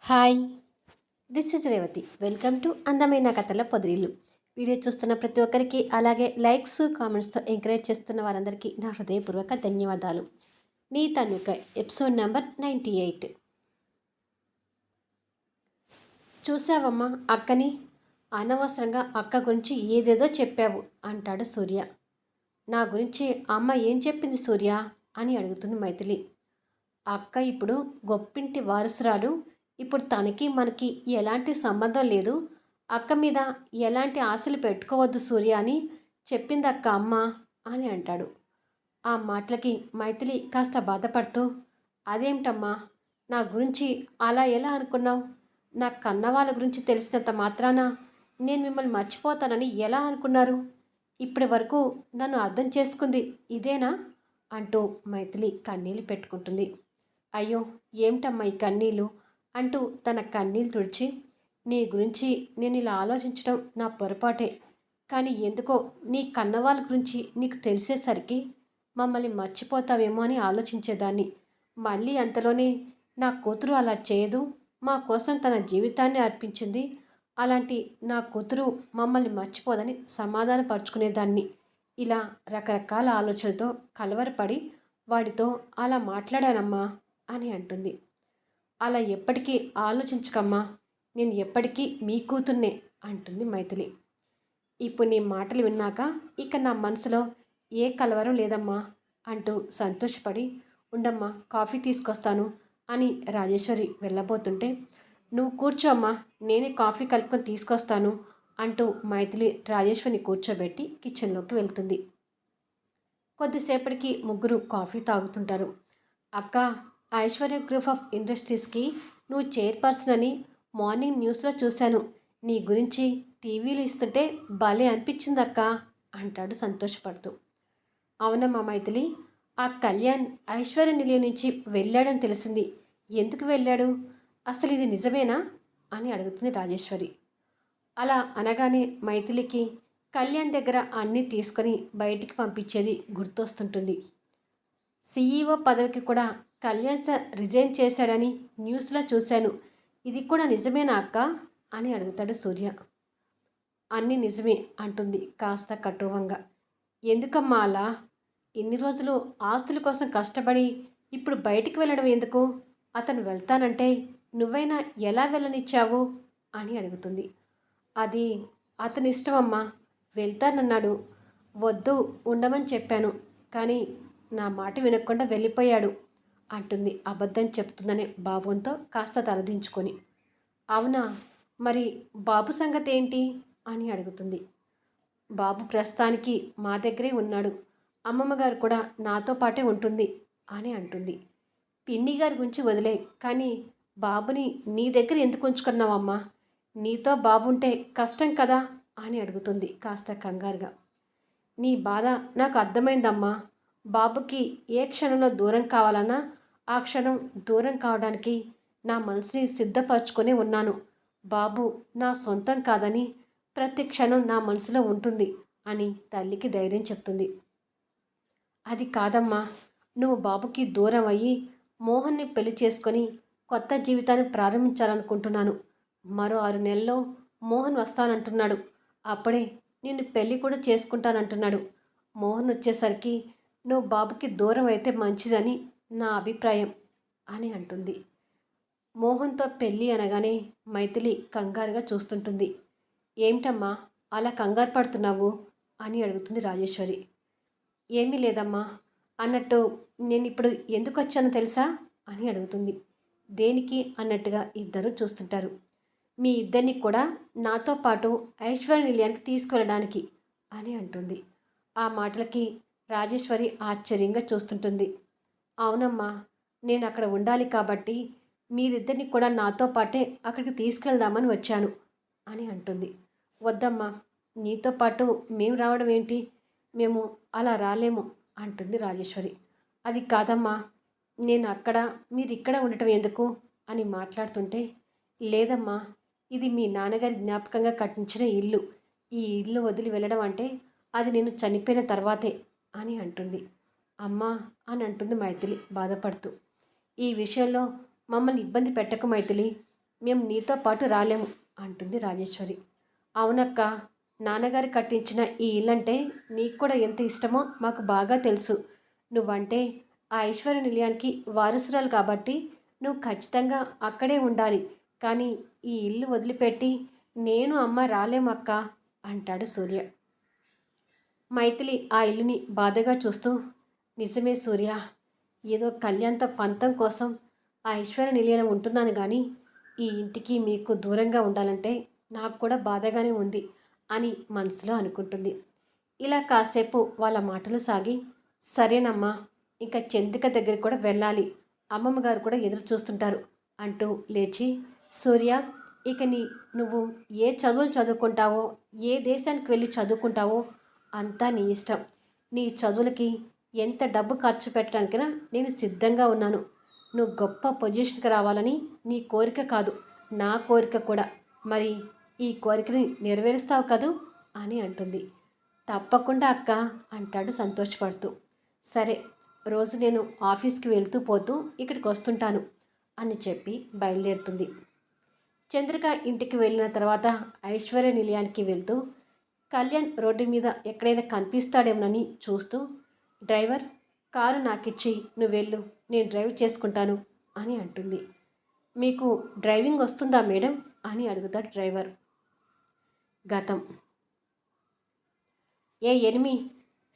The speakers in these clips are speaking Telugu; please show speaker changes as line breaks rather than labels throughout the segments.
Hi, this is Revathi. Welcome to అందమైన కథల పొదిరిల్లు. వీడియో చూస్తున్న ప్రతి ఒక్కరికి, అలాగే లైక్స్ కామెంట్స్తో ఎంకరేజ్ చేస్తున్న వారందరికీ నా హృదయపూర్వక ధన్యవాదాలు. నీ తనుక ఎపిసోడ్ నెంబర్ 98. చూసావమ్మా అక్కని, అనవసరంగా అక్క గురించి ఏదేదో చెప్పావు అంటాడు సూర్య. నా గురించి అమ్మ ఏం చెప్పింది సూర్య అని అడుగుతుంది మైథిలి. అక్క ఇప్పుడు గొప్పింటి వారసురాలు. ఇప్పుడు తనకి మనకి ఎలాంటి సంబంధం లేదు. అక్క మీద ఎలాంటి ఆశలు పెట్టుకోవద్దు సూర్య అని చెప్పింది అక్క అమ్మ అని అంటాడు. ఆ మాటలకి మైథిలి కాస్త బాధపడుతూ, అదేమిటమ్మా, నా గురించి అలా ఎలా అనుకున్నావు? నా కన్న వాళ్ళ గురించి తెలిసినంత మాత్రాన నేను మిమ్మల్ని మర్చిపోతానని ఎలా అనుకున్నారు? ఇప్పటి వరకు నన్ను అర్థం చేసుకుంది ఇదేనా అంటూ మైథిలి కన్నీళ్ళు పెట్టుకుంటుంది. అయ్యో, ఏమిటమ్మా ఈ కన్నీళ్ళు అంటూ తన కన్నీళ్ళు తుడిచి, నీ గురించి నేను ఇలా ఆలోచించడం నా పొరపాటే. కానీ ఎందుకో నీ కన్నవాళ్ళ గురించి నీకు తెలిసేసరికి మమ్మల్ని మర్చిపోతావేమో అని ఆలోచించేదాన్ని. మళ్ళీ అంతలోనే నా కూతురు అలా చేయదు, మా కోసం తన జీవితాన్ని అర్పించింది, అలాంటి నా కూతురు మమ్మల్ని మర్చిపోదని సమాధానపరుచుకునేదాన్ని. ఇలా రకరకాల ఆలోచనలతో కలవరపడి వాడితో అలా మాట్లాడానమ్మా అని అంటుంది. అలా ఎప్పటికీ ఆలోచించకమ్మా, నేను ఎప్పటికీ మీ కూతుర్నే అంటుంది మైథిలి. ఇప్పుడు నీ మాటలు విన్నాక ఇక నా మనసులో ఏ కలవరం లేదమ్మా అంటూ సంతోషపడి, ఉండమ్మా కాఫీ తీసుకొస్తాను అని రాజేశ్వరి వెళ్ళబోతుంటే, నువ్వు కూర్చో అమ్మా, నేనే కాఫీ కలుపుకొని తీసుకొస్తాను అంటూ మైథిలి రాజేశ్వరిని కూర్చోబెట్టి కిచెన్లోకి వెళ్తుంది. కొద్దిసేపటికి ముగ్గురు కాఫీ తాగుతుంటారు. అక్క, ఐశ్వర్య గ్రూప్ ఆఫ్ ఇండస్ట్రీస్కి నువ్వు చైర్పర్సన్ అని మార్నింగ్ న్యూస్లో చూశాను. నీ గురించి టీవీలు ఇస్తుంటే భలే అనిపించిందక్క అంటాడు సంతోషపడుతూ. అవునమ్మా మైథిలి, ఆ కళ్యాణ్ ఐశ్వర్య నిలయం నుంచి వెళ్ళాడని తెలిసింది. ఎందుకు వెళ్ళాడు? అసలు ఇది నిజమేనా అని అడుగుతుంది రాజేశ్వరి. అలా అనగానే మైథిలికి కళ్యాణ్ దగ్గర అన్నీ తీసుకొని బయటికి పంపించేది గుర్తొస్తుంటుంది. సీఈఓ పదవికి కూడా కళ్యాణ్ సార్ రిజైన్ చేశాడని న్యూస్లో చూశాను. ఇది కూడా నిజమేనా అక్క అని అడుగుతాడు సూర్య. అన్నీ నిజమే అంటుంది కాస్త కటువంగా. ఎందుకమ్మా అలా? ఇన్ని రోజులు ఆస్తుల కోసం కష్టపడి ఇప్పుడు బయటికి వెళ్ళడం ఎందుకు? అతను వెళ్తానంటే నువ్వైనా ఎలా వెళ్ళనిచ్చావు అని అడుగుతుంది. అది అతని ఇష్టమమ్మా, వెళ్తానన్నాడు. వద్దు, ఉండమని చెప్పాను, కానీ నా మాట వినకుండా వెళ్ళిపోయాడు అంటుంది అబద్ధం చెప్తుందనే భావంతో కాస్త తలదించుకొని. అవునా, మరి బాబు సంగతి ఏంటి అని అడుగుతుంది. బాబు ప్రస్తుతానికి మా దగ్గరే ఉన్నాడు. అమ్మమ్మ గారు కూడా నాతో పాటే ఉంటుంది అని అంటుంది. పిన్ని గారి గురించి వదిలే, కానీ బాబుని నీ దగ్గర ఎందుకు ఉంచుకున్నావమ్మా? నీతో బాబుంటే కష్టం కదా అని అడుగుతుంది కాస్త కంగారుగా. నీ బాధ నాకు అర్థమైందమ్మా. బాబుకి ఏ క్షణంలో దూరం కావాలన్నా ఆ క్షణం దూరం కావడానికి నా మనసుని సిద్ధపరచుకొని ఉన్నాను. బాబు నా సొంతం కాదని ప్రతి క్షణం నా మనసులో ఉంటుంది అని తల్లికి ధైర్యం చెప్తుంది. అది కాదమ్మా, నువ్వు బాబుకి దూరం అయ్యి మోహన్ని పెళ్లి చేసుకొని కొత్త జీవితాన్ని ప్రారంభించాలనుకుంటున్నాను. మరో 6 నెలల్లో మోహన్ వస్తానంటున్నాడు. అప్పుడే నిన్ను పెళ్ళి కూడా చేసుకుంటానంటున్నాడు. మోహన్ వచ్చేసరికి నువ్వు బాబుకి దూరం అయితే మంచిదని నా అభిప్రాయం అని అంటుంది. మోహన్తో పెళ్ళి అనగానే మైథిలి కంగారుగా చూస్తుంటుంది. ఏమిటమ్మా అలా కంగారు పడుతున్నావు అని అడుగుతుంది రాజేశ్వరి. ఏమీ లేదమ్మా, అన్నట్టు నేను ఇప్పుడు ఎందుకు వచ్చానో తెలుసా అని అడుగుతుంది. దేనికి అన్నట్టుగా ఇద్దరు చూస్తుంటారు. మీ ఇద్దరిని కూడా నాతో పాటు ఐశ్వర్య నిలయానికి తీసుకువెళ్ళడానికి అని అంటుంది. ఆ మాటలకి రాజేశ్వరి ఆశ్చర్యంగా చూస్తుంటుంది. అవునమ్మా, నేను అక్కడ ఉండాలి కాబట్టి మీరిద్దరిని కూడా నాతో పాటే అక్కడికి తీసుకెళ్దామని వచ్చాను అని అంటుంది. వద్దమ్మా, నీతో పాటు మేము రావడం ఏంటి? మేము అలా రాలేము అంటుంది రాజేశ్వరి. అది కాదమ్మా, నేను అక్కడ మీరు ఇక్కడ ఉండటం ఎందుకు అని మాట్లాడుతుంటే, లేదమ్మా, ఇది మీ నాన్నగారి జ్ఞాపకంగా కట్టించిన ఇల్లు. ఈ ఇల్లు వదిలి వెళ్ళడం అంటే అది నేను చనిపోయిన తర్వాతే అని అంటుంది. అమ్మా అని అంటుంది మైథిలి బాధపడుతూ. ఈ విషయంలో మమ్మల్ని ఇబ్బంది పెట్టకు మైథిలి. మేము నీతో పాటు రాలేము అంటుంది రాజేశ్వరి. అవునక్క, నాన్నగారు కట్టించిన ఈ ఇల్లంటే నీకు కూడా ఎంత ఇష్టమో మాకు బాగా తెలుసు. నువ్వంటే ఆ ఐశ్వర్య నిలయానికి వారసురాలు కాబట్టి నువ్వు ఖచ్చితంగా అక్కడే ఉండాలి. కానీ ఈ ఇల్లు వదిలిపెట్టి నేను అమ్మ రాలేమక్క అంటాడు సూర్య. మైథిలి ఆ ఇల్లుని బాధగా చూస్తూ, నిజమే సూర్య, ఏదో కళ్యాణ్తో పంతం కోసం ఆ ఐశ్వర్య నిలయంలో ఉంటున్నాను కానీ ఈ ఇంటికి మీకు దూరంగా ఉండాలంటే నాకు కూడా బాధగానే ఉంది అని మనసులో అనుకుంటుంది. ఇలా కాసేపు వాళ్ళ మాటలు సాగి, సరేనమ్మా, ఇంకా చంద్రిక దగ్గరికి కూడా వెళ్ళాలి, అమ్మమ్మ గారు కూడా ఎదురు చూస్తుంటారు అంటూ లేచి, సూర్య, ఇక నువ్వు ఏ చదువులు చదువుకుంటావో, ఏ దేశానికి వెళ్ళి చదువుకుంటావో అంతా నీ ఇష్టం. నీ చదువులకి ఎంత డబ్బు ఖర్చు పెట్టడానికైనా నేను సిద్ధంగా ఉన్నాను. నువ్వు గొప్ప పొజిషన్కి రావాలని నీ కోరిక కాదు, నా కోరిక కూడా. మరి ఈ కోరికని నెరవేరుస్తావు కదూ అని అంటుంది. తప్పకుండా అక్క అంటాడు సంతోషపడుతూ. సరే, రోజు నేను ఆఫీస్కి వెళ్తూ పోతూ ఇక్కడికి వస్తుంటాను అని చెప్పి బయలుదేరుతుంది. చంద్రిక ఇంటికి వెళ్ళిన తర్వాత ఐశ్వర్య నిలయానికి వెళ్తూ కళ్యాణ్ రోడ్డు మీద ఎక్కడైనా కనిపిస్తాడేమోనని చూస్తూ, డ్రైవర్, కారు నాకిచ్చి నువ్వు వెళ్ళు, నేను డ్రైవ్ చేసుకుంటాను అని అంటుంది. మీకు డ్రైవింగ్ వస్తుందా మేడం అని అడుగుతాడు డ్రైవర్. గతం. ఏ ఎనిమి,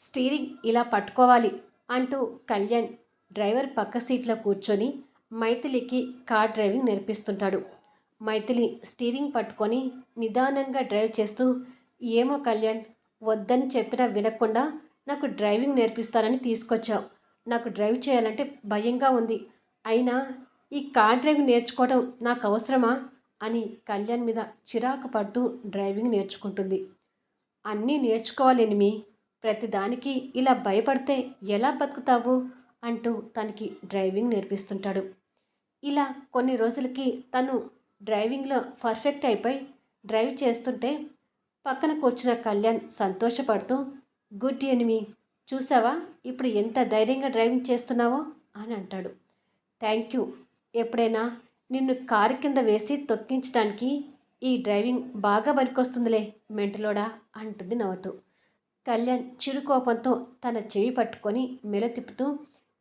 స్టీరింగ్ ఇలా పట్టుకోవాలి అంటూ కళ్యాణ్ డ్రైవర్ పక్క సీట్లో కూర్చొని మైథిలికి కార్ డ్రైవింగ్ నేర్పిస్తుంటాడు. మైథిలి స్టీరింగ్ పట్టుకొని నిదానంగా డ్రైవ్ చేస్తూ, ఏమో కళ్యాణ్, వద్దని చెప్పినా వినకుండా నాకు డ్రైవింగ్ నేర్పిస్తానని తీసుకొచ్చావు. నాకు డ్రైవ్ చేయాలంటే భయంగా ఉంది. అయినా ఈ కార్ డ్రైవింగ్ నేర్చుకోవడం నాకు అవసరమా అని కళ్యాణ్ మీద చిరాకు పడుతూ డ్రైవింగ్ నేర్చుకుంటుంది. అన్నీ నేర్చుకోవాలెనిమి, ప్రతిదానికి ఇలా భయపడితే ఎలా బతుకుతావు అంటూ తనకి డ్రైవింగ్ నేర్పిస్తుంటాడు. ఇలా కొన్ని రోజులకి తను డ్రైవింగ్లో పర్ఫెక్ట్ అయిపోయి డ్రైవ్ చేస్తుంటే పక్కన కూర్చున్న కళ్యాణ్ సంతోషపడుతూ, గుడ్ ఎనిమి, చూసావా ఇప్పుడు ఎంత ధైర్యంగా డ్రైవింగ్ చేస్తున్నావో అని అంటాడు. Thank you. ఎప్పుడైనా నిన్ను కారు కింద వేసి తొక్కించడానికి ఈ డ్రైవింగ్ బాగా పనికొస్తుందిలే మెంటలోడా అంటుంది నవ్వుతూ. కళ్యాణ్ చిరుకోపంతో తన చెవి పట్టుకొని మెల తిప్పుతూ,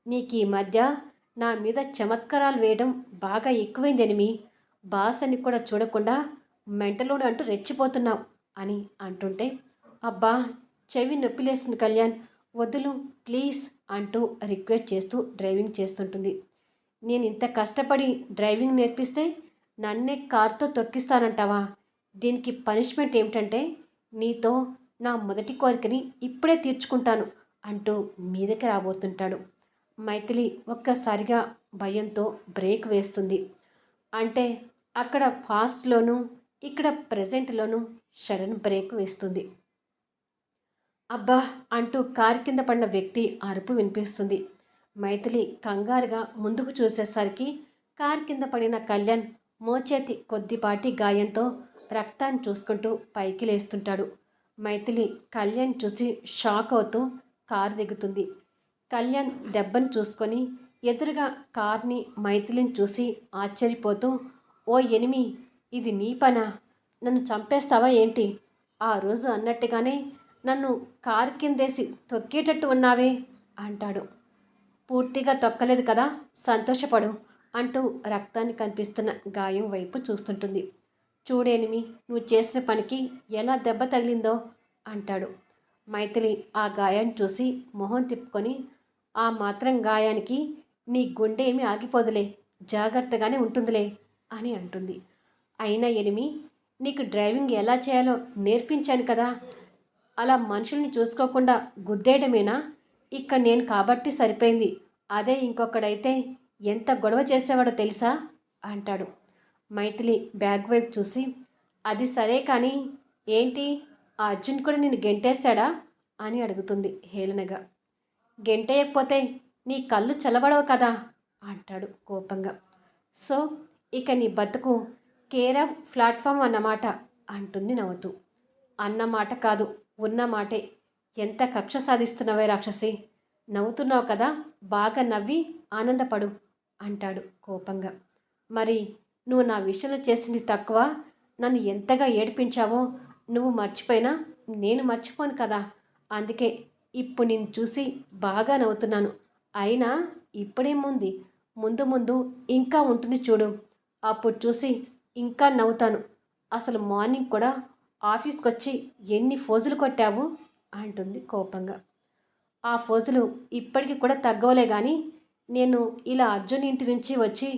నీకు ఈ మధ్య నా మీద చమత్కారాలు వేయడం బాగా ఎక్కువైందనిమి, బాస్ అని కూడా చూడకుండా మెంటలోడు అంటూ రెచ్చిపోతున్నావు అని అంటుంటే, అబ్బా, చెవి నొప్పిలేస్తుంది కళ్యాణ్, వదులు ప్లీజ్ అంటూ రిక్వెస్ట్ చేస్తూ డ్రైవింగ్ చేస్తుంటుంది. నేను ఇంత కష్టపడి డ్రైవింగ్ నేర్పిస్తే నన్నే కారుతో తొక్కిస్తానంటావా? దీనికి పనిష్మెంట్ ఏమిటంటే నీతో నా మొదటి కోరికని ఇప్పుడే తీర్చుకుంటాను అంటూ మీదకి రాబోతుంటాడు. మైథిలి ఒక్కసారిగా భయంతో బ్రేక్ వేస్తుంది. అంటే అక్కడ ఫాస్ట్లోనూ ఇక్కడ ప్రెజెంట్లోనూ సడన్ బ్రేక్ వేస్తుంది. అబ్బా అంటూ కారు కింద పడిన వ్యక్తి అరుపు వినిపిస్తుంది. మైథిలి కంగారుగా ముందుకు చూసేసరికి కారు కింద పడిన కళ్యాణ్ మోచేతి కొద్దిపాటి గాయంతో రక్తాన్ని చూసుకుంటూ పైకి లేస్తుంటాడు. మైథిలి కళ్యాణ్ చూసి షాక్ అవుతూ కారు దిగుతుంది. కళ్యాణ్ దెబ్బను చూసుకొని ఎదురుగా కార్ని మైథిలిని చూసి ఆశ్చర్యపోతూ, ఓ ఎనిమి, ఇది నీ పనా? నన్ను చంపేస్తావా ఏంటి? ఆ రోజు అన్నట్టుగానే నన్ను కారు కిందేసి తొక్కేటట్టు ఉన్నావే అంటాడు. పూర్తిగా తొక్కలేదు కదా, సంతోషపడు అంటూ రక్తాన్ని కనిపిస్తున్న గాయం వైపు చూస్తుంటుంది. చూడేనిమి, నువ్వు చేసిన పనికి ఎలా దెబ్బ తగిలిందో అంటాడు. మైథిలి ఆ గాయాన్ని చూసి మొహం తిప్పుకొని, ఆ మాత్రం గాయానికి నీ గుండె ఏమీ ఆగిపోదులే, జాగ్రత్తగానే ఉంటుందిలే అని అంటుంది. అయినా ఎనిమి, నీకు డ్రైవింగ్ ఎలా చేయాలో నేర్పించాను కదా, అలా మనుషుల్ని చూసుకోకుండా గుద్దేయడమేనా? ఇక్కడ నేను కాబట్టి సరిపోయింది, అదే ఇంకొకడైతే ఎంత గొడవ చేసేవాడో తెలుసా అంటాడు. మైథిలి బ్యాగ్ వైపు చూసి, అది సరే కానీ ఏంటి, ఆ అర్జున్ కూడా నిన్ను గెంటేశాడా అని అడుగుతుంది హేళనగా. గెంటేయకపోతే నీ కళ్ళు చల్లబడవు కదా అంటాడు కోపంగా. సో ఇక నీ బతుకు కేర్ ఆఫ్ ప్లాట్ఫామ్ అన్నమాట అంటుంది నవ్వుతూ. అన్నమాట కాదు, ఉన్న మాటే. ఎంత కక్ష సాధిస్తున్నావే రాక్షసి, నవ్వుతున్నావు కదా, బాగా నవ్వి ఆనందపడు అంటాడు కోపంగా. మరి నువ్వు నా విషయంలో చేసింది తక్కువ, నన్ను ఎంతగా ఏడిపించావో నువ్వు మర్చిపోయినా నేను మర్చిపోను కదా. అందుకే ఇప్పుడు నిన్ను చూసి బాగా నవ్వుతున్నాను. అయినా ఇప్పుడేముంది, ముందు ముందు ఇంకా ఉంటుంది చూడు. అప్పుడు చూసి ఇంకా నవ్వుతాను. అసలు మార్నింగ్ కూడా ఆఫీస్కొచ్చి ఎన్ని ఫోజులు కొట్టావు అంటుంది కోపంగా. ఆ ఫోజులు ఇప్పటికి కూడా తగ్గవలే కానీ నేను ఇలా అర్జున్ ఇంటి నుంచి వచ్చి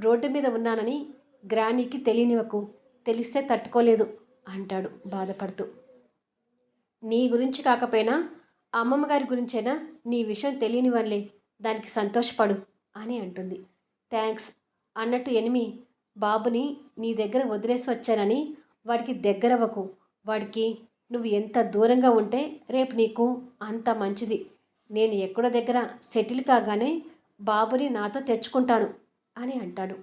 రోడ్డు మీద ఉన్నానని గ్రానీకి తెలియనివ్వకు. తెలిస్తే తట్టుకోలేదు అంటాడు బాధపడుతూ. నీ గురించి కాకపోయినా అమ్మమ్మ గారి గురించైనా నీ విషయం తెలియనివన్లే, దానికి సంతోషపడు అని అంటుంది. థ్యాంక్స్ అన్నట్టు ఎనిమి, బాబుని నీ దగ్గర వదిలేసి వచ్చానని వాడికి దగ్గరవ్వకు. వాడికి నువ్వు ఎంత దూరంగా ఉంటే రేపు నీకు అంత మంచిది. నేను ఎక్కడో దగ్గర సెటిల్ కాగానే బాబుని నాతో తెచ్చుకుంటాను అని అంటాడు.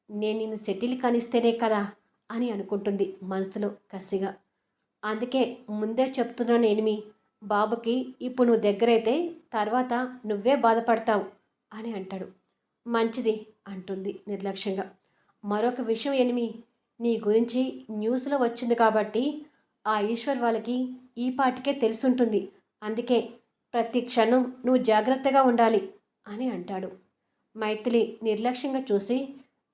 నేను నిన్ను సెటిల్ కానిస్తేనే కదా అని అనుకుంటుంది మనసులో కసిగా. అందుకే ముందే చెప్తున్నాను ఎనిమి, బాబుకి ఇప్పుడు నువ్వు దగ్గరైతే తర్వాత నువ్వే బాధపడతావు అని అంటాడు. మంచిది అంటుంది నిర్లక్ష్యంగా. మరొక విషయం ఎనిమి, నీ గురించి న్యూస్లో వచ్చింది కాబట్టి ఆ ఈశ్వర్ వాళ్ళకి ఈ పాటికే తెలుసుంటుంది. అందుకే ప్రతి క్షణం నువ్వు జాగ్రత్తగా ఉండాలి అని అంటాడు. మైథిలి నిర్లక్ష్యంగా చూసి,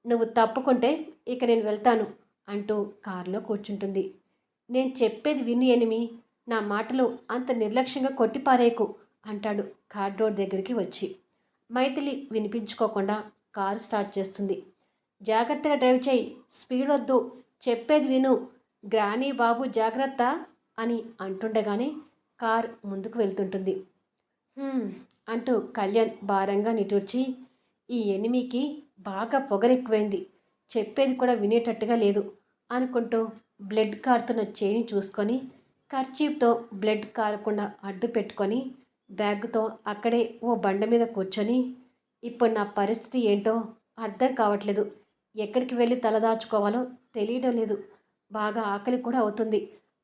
నువ్వు తప్పుకుంటే ఇక నేను వెళ్తాను అంటూ కారులో కూర్చుంటుంది. నేను చెప్పేది విని ఎనిమి, నా మాటలు అంత నిర్లక్ష్యంగా కొట్టిపారేయకు అంటాడు కార్ డోర్ దగ్గరికి వచ్చి. మైథిలి వినిపించుకోకుండా కారు స్టార్ట్ చేస్తుంది. జాగ్రత్తగా డ్రైవ్ చేయి, స్పీడ్ వద్దు, చెప్పేది విను, గ్రానీ బాబు జాగ్రత్త అని అంటుండగానే కార్ ముందుకు వెళ్తుంటుంది. అంటూ కళ్యాణ్ భారంగా నిట్టూర్చి, ఈ ఎనిమికి బాగా పొగరెక్కువైంది, చెప్పేది కూడా వినేటట్టుగా లేదు అనుకుంటూ బ్లడ్ కారుతున్న చేయిని చూసుకొని కర్చీఫ్తో బ్లడ్ కారకుండా అడ్డు పెట్టుకొని బ్యాగ్తో అక్కడే ఓ బండ మీద కూర్చొని, ఇప్పుడు నా పరిస్థితి ఏంటో అర్థం కావట్లేదు, ఎక్కడికి వెళ్ళి తలదాచుకోవాలో తెలియడం లేదు, బాగా ఆకలి కూడా అవుతుంది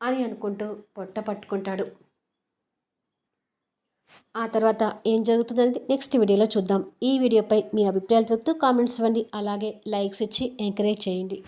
అని అనుకుంటూ పొట్ట పట్టుకుంటాడు. ఆ తర్వాత ఏం జరుగుతుందనేది నెక్స్ట్ వీడియోలో చూద్దాం. ఈ వీడియోపై మీ అభిప్రాయాలు తెలుపుతూ కామెంట్స్ ఇవ్వండి. అలాగే లైక్స్ ఇచ్చి ఎంకరేజ్ చేయండి.